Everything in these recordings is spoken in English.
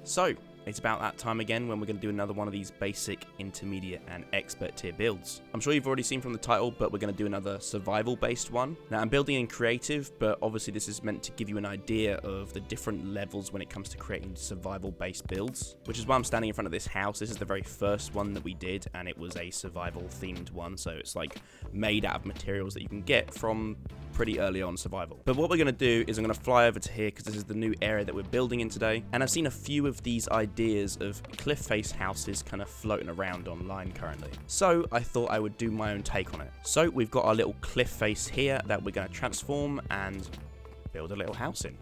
So, it's about that time again when we're going to do another one of these basic, intermediate, and expert tier builds. I'm sure you've already seen from the title, but we're going to do another survival-based one. Now, I'm building in creative, but obviously this is meant to give you an idea of the different levels when it comes to creating survival-based builds, which is why I'm standing in front of this house. This is the very first one that we did, and it was a survival-themed one, so it's like made out of materials that you can get from pretty early on survival. But what we're going to do is I'm going to fly over to here because this is the new area that we're building in today, and I've seen a few of these ideas of cliff face houses kind of floating around online currently. So I thought I would do my own take on it. So we've got our little cliff face here that we're going to transform and build a little house in.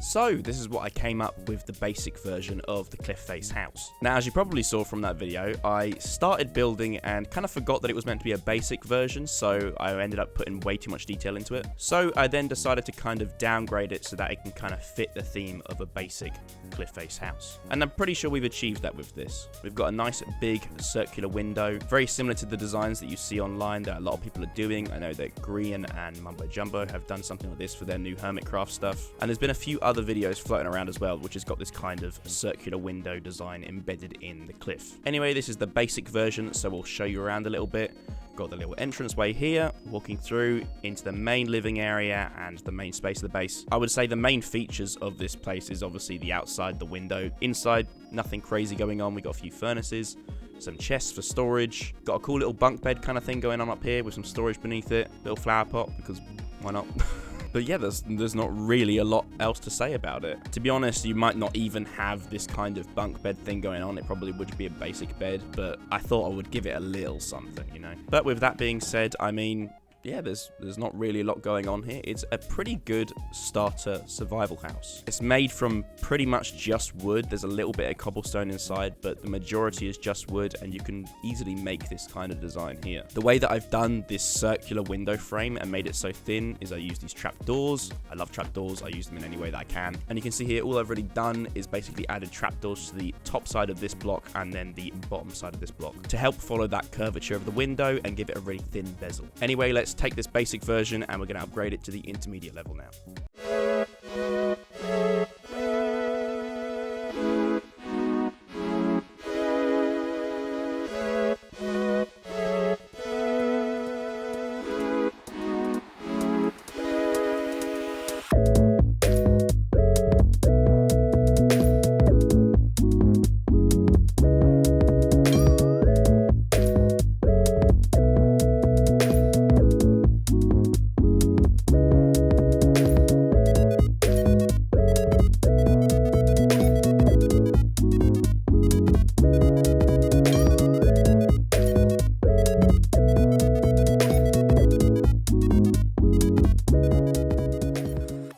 So this is what I came up with the basic version of the cliff face house. Now, as you probably saw from that video, I started building and kind of forgot that it was meant to be a basic version, so I ended up putting way too much detail into it. So I then decided to kind of downgrade it so that it can kind of fit the theme of a basic cliff face house. And I'm pretty sure we've achieved that with this. We've got a nice big circular window, very similar to the designs that you see online that a lot of people are doing. I know that Green and Mumbo Jumbo have done something like this for their new Hermitcraft stuff. And there's been a few other videos floating around as well, which has got this kind of circular window design embedded in the cliff. Anyway, this is the basic version, so we'll show you around a little bit. Got the little entranceway here, walking through into the main living area and the main space of the base. I would say the main features of this place is obviously the outside, the window. Inside, nothing crazy going on. We got a few furnaces, some chests for storage. Got a cool little bunk bed kind of thing going on up here with some storage beneath it. Little flower pot, because why not? But yeah, there's not really a lot else to say about it. To be honest, you might not even have this kind of bunk bed thing going on. It probably would be a basic bed, but I thought I would give it a little something, you know? But with that being said, I mean, yeah, there's not really a lot going on here. It's a pretty good starter survival house. It's made from pretty much just wood. There's a little bit of cobblestone inside, but the majority is just wood, and you can easily make this kind of design here. The way that I've done this circular window frame and made it so thin is I use these trapdoors. I love trapdoors. I use them in any way that I can. And you can see here, all I've really done is basically added trapdoors to the top side of this block and then the bottom side of this block to help follow that curvature of the window and give it a really thin bezel. Anyway, let's take this basic version and we're going to upgrade it to the intermediate level now.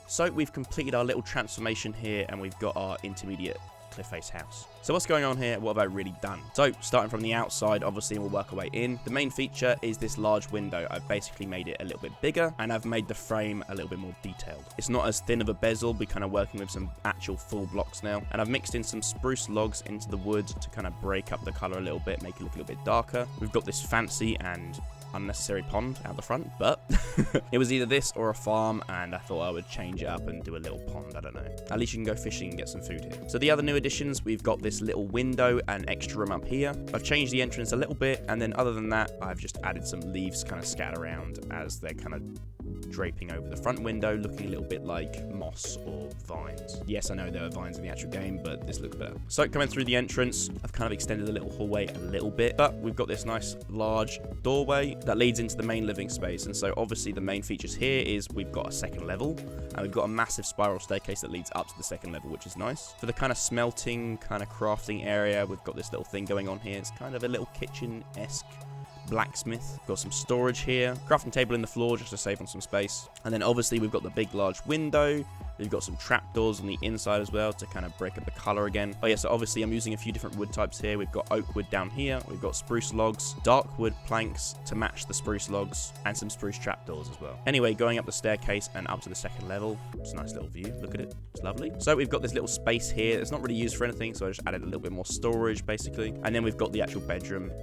So we've completed our little transformation here and we've got our intermediate cliff face house. So what's going on here? What have I really done? So starting from the outside, obviously we'll work our way in. The main feature is this large window. I've basically made it a little bit bigger and I've made the frame a little bit more detailed. It's not as thin of a bezel. We're kind of working with some actual full blocks now. And I've mixed in some spruce logs into the wood to kind of break up the color a little bit, make it look a little bit darker. We've got this fancy and unnecessary pond out the front, but it was either this or a farm, and I thought I would change it up and do a little pond. I don't know. At least you can go fishing and get some food here. So the other new additions, we've got this little window and extra room up here. I've changed the entrance a little bit, and then other than that, I've just added some leaves kind of scattered around as they're kind of draping over the front window, looking a little bit like moss or vines. Yes, I know there are vines in the actual game, but this looks better. So coming through the entrance, I've kind of extended the little hallway a little bit, but we've got this nice large doorway that leads into the main living space. And so obviously the main features here is we've got a second level, and we've got a massive spiral staircase that leads up to the second level, which is nice. For the kind of smelting, kind of crafting area, we've got this little thing going on here. It's kind of a little kitchen-esque blacksmith. Got some storage here, crafting table in the floor just to save on some space, and then obviously we've got the big large window. We've got some trapdoors on the inside as well to kind of break up the color again. Oh yeah, so obviously I'm using a few different wood types here. We've got oak wood down here. We've got spruce logs, dark wood planks to match the spruce logs, and some spruce trapdoors as well. Anyway, going up the staircase and up to the second level. It's a nice little view. Look at it. It's lovely. So we've got this little space here. It's not really used for anything, so I just added a little bit more storage basically. And then we've got the actual bedroom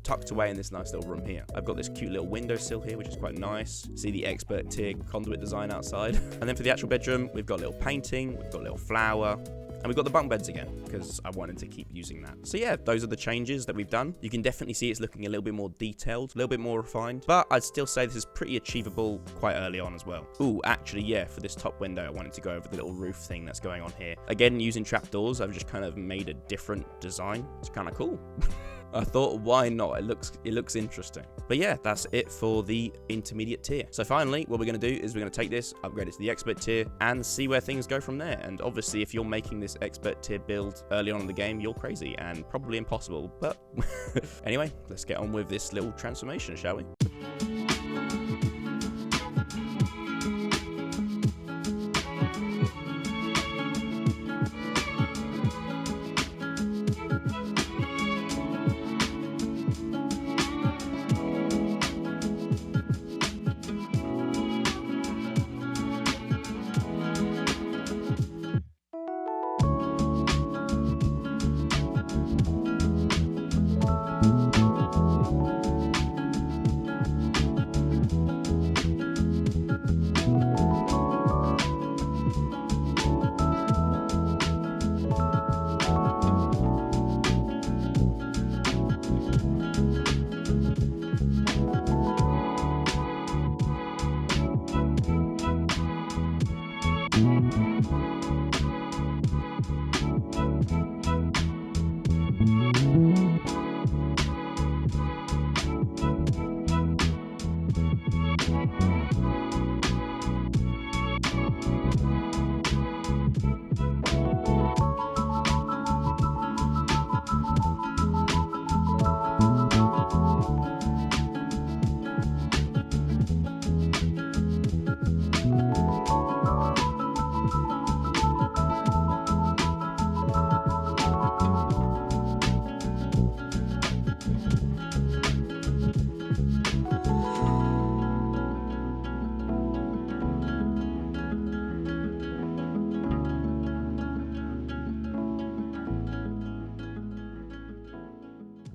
tucked away in this nice little room here. I've got this cute little windowsill here, which is quite nice. See the expert tier conduit design outside. And then for the actual bedroom, we've got a little painting, we've got a little flower, and we've got the bunk beds again, because I wanted to keep using that. So yeah, those are the changes that we've done. You can definitely see it's looking a little bit more detailed, a little bit more refined, but I'd still say this is pretty achievable quite early on as well. Ooh, actually, yeah, for this top window, I wanted to go over the little roof thing that's going on here. Again, using trapdoors, I've just kind of made a different design. It's kind of cool. I thought, why not? It looks interesting. But yeah, that's it for the intermediate tier. So finally, what we're going to do is we're going to take this, upgrade it to the expert tier, and see where things go from there. And obviously, if you're making this expert tier build early on in the game, you're crazy and probably impossible. But anyway, let's get on with this little transformation, shall we?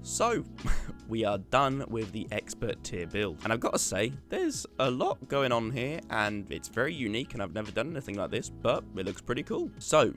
So, we are done with the expert tier build. And I've got to say, there's a lot going on here, and it's very unique, and I've never done anything like this, but it looks pretty cool. So,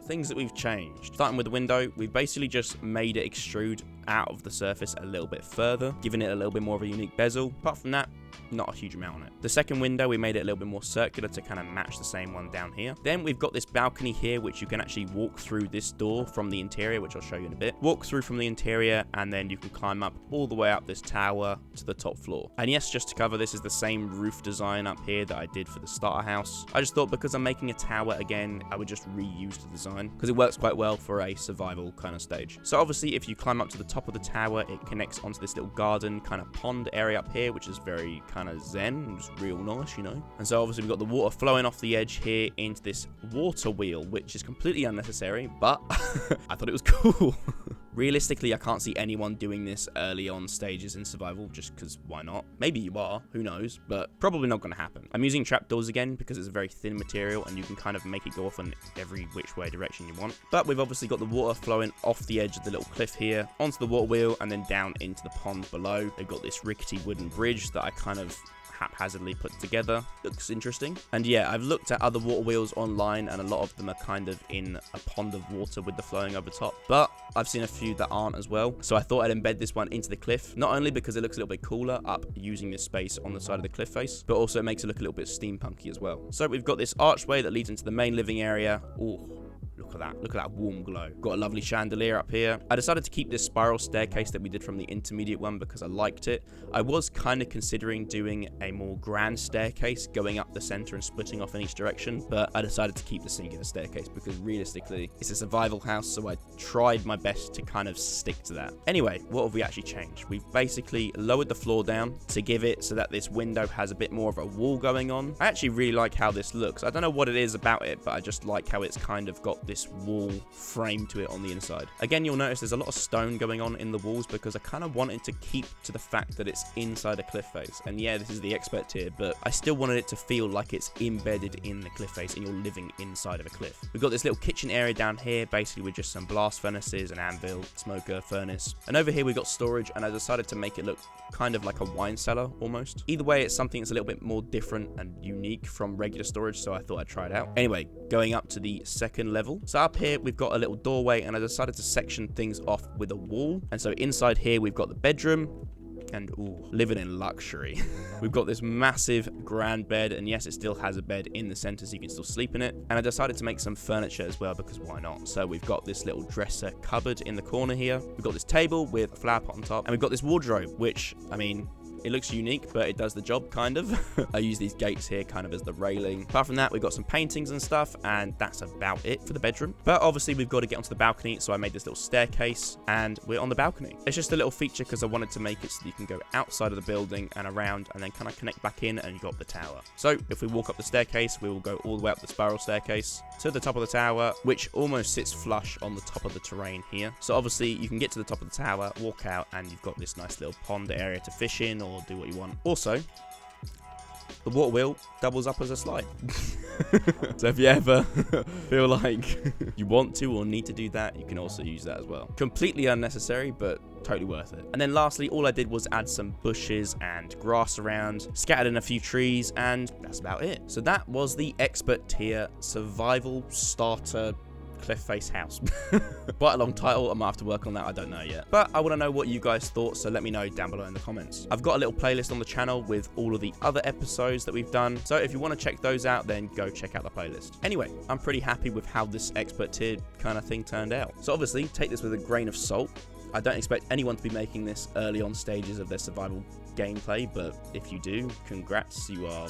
things that we've changed. Starting with the window, we've basically just made it extrude out of the surface a little bit further, giving it a little bit more of a unique bezel. Apart from that, not a huge amount on it. The second window, we made it a little bit more circular to kind of match the same one down here. Then we've got this balcony here, which you can actually walk through this door from the interior, which I'll show you in a bit. Walk through from the interior, and then you can climb up all the way up this tower to the top floor. And yes, just to cover, this is the same roof design up here that I did for the starter house. I just thought because I'm making a tower again, I would just reuse the design because it works quite well for a survival kind of stage. So obviously, if you climb up to the top of the tower, it connects onto this little garden kind of pond area up here, which is very kind of zen, just real nice, you know. And so obviously we've got the water flowing off the edge here into this water wheel, which is completely unnecessary, but I thought it was cool. Realistically, I can't see anyone doing this early on stages in survival, just because why not? Maybe you are, who knows, but probably not going to happen. I'm using trapdoors again because it's a very thin material and you can kind of make it go off in every which way direction you want. But we've obviously got the water flowing off the edge of the little cliff here, onto the water wheel, and then down into the pond below. They've got this rickety wooden bridge that I kind of haphazardly put together. Looks interesting. And yeah, I've looked at other water wheels online and a lot of them are kind of in a pond of water with the flowing over top, but I've seen a few that aren't as well. So I thought I'd embed this one into the cliff, not only because it looks a little bit cooler up using this space on the side of the cliff face, but also it makes it look a little bit steampunky as well. So we've got this archway that leads into the main living area. Ooh, Look at that warm glow. Got a lovely chandelier up here. I decided to keep this spiral staircase that we did from the intermediate one because I liked it. I was kind of considering doing a more grand staircase going up the center and splitting off in each direction, but I decided to keep the singular staircase because realistically it's a survival house, so I tried my best to kind of stick to that. Anyway, what have we actually changed? We've basically lowered the floor down to give it so that this window has a bit more of a wall going on. I actually really like how this looks. I don't know what it is about it, but I just like how it's kind of got this wall frame to it on the inside. Again, you'll notice there's a lot of stone going on in the walls because I kind of wanted to keep to the fact that it's inside a cliff face. And yeah, this is the expert tier, but I still wanted it to feel like it's embedded in the cliff face and you're living inside of a cliff. We've got this little kitchen area down here, basically with just some blast furnaces, an anvil, smoker, furnace. And over here we've got storage, and I decided to make it look kind of like a wine cellar almost. Either way, it's something that's a little bit more different and unique from regular storage, so I thought I'd try it out. Anyway, going up to the second level. So up here we've got a little doorway, and I decided to section things off with a wall. And so inside here we've got the bedroom, and ooh, living in luxury. We've got this massive grand bed, and yes, it still has a bed in the center so you can still sleep in it. And I decided to make some furniture as well because why not? So we've got this little dresser cupboard in the corner here. We've got this table with a flower pot on top, and we've got this wardrobe, which, I mean, it looks unique, but it does the job, kind of. I use these gates here kind of as the railing. Apart from that, we've got some paintings and stuff, and that's about it for the bedroom. But obviously, we've got to get onto the balcony, so I made this little staircase, and we're on the balcony. It's just a little feature because I wanted to make it so that you can go outside of the building and around, and then kind of connect back in, and you've got the tower. So if we walk up the staircase, we will go all the way up the spiral staircase to the top of the tower, which almost sits flush on the top of the terrain here. So obviously, you can get to the top of the tower, walk out, and you've got this nice little pond area to fish in or do what you want. Also, the water wheel doubles up as a slide. So if you ever feel like you want to or need to do that, you can also use that as well. Completely unnecessary, but totally worth it. And then lastly, all I did was add some bushes and grass around, scattered in a few trees, and that's about it. So that was the expert tier survival starter cliff face house. Quite a long title. I might have to work on that. I don't know yet. But I want to know what you guys thought, so let me know down below in the comments. I've got a little playlist on the channel with all of the other episodes that we've done. So if you want to check those out, then go check out the playlist. Anyway, I'm pretty happy with how this expert tier kind of thing turned out. So obviously, take this with a grain of salt. I don't expect anyone to be making this early on stages of their survival gameplay, but if you do, congrats, you are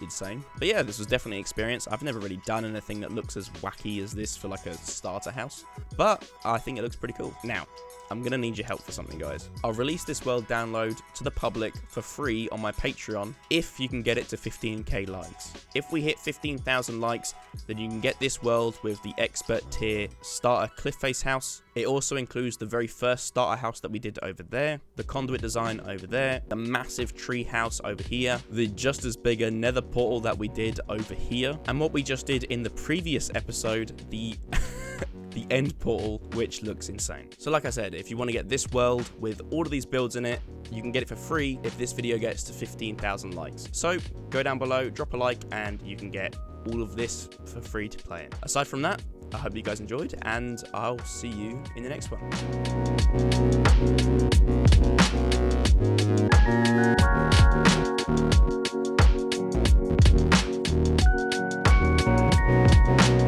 insane. But yeah, this was definitely an experience. I've never really done anything that looks as wacky as this for like a starter house, but I think it looks pretty cool. Now, I'm gonna need your help for something, guys. I'll release this world download to the public for free on my Patreon if you can get it to 15k likes. If we hit 15,000 likes, then you can get this world with the expert tier starter cliff face house. It also includes the very first starter house that we did over there, the conduit design over there, the massive tree house over here, the just as bigger nether portal that we did over here, and what we just did in the previous episode, the the end portal, which looks insane. So like I said, if you want to get this world with all of these builds in it, you can get it for free if this video gets to 15,000 likes. So go down below, drop a like, and you can get all of this for free to play in. Aside from that, I hope you guys enjoyed, and I'll see you in the next one.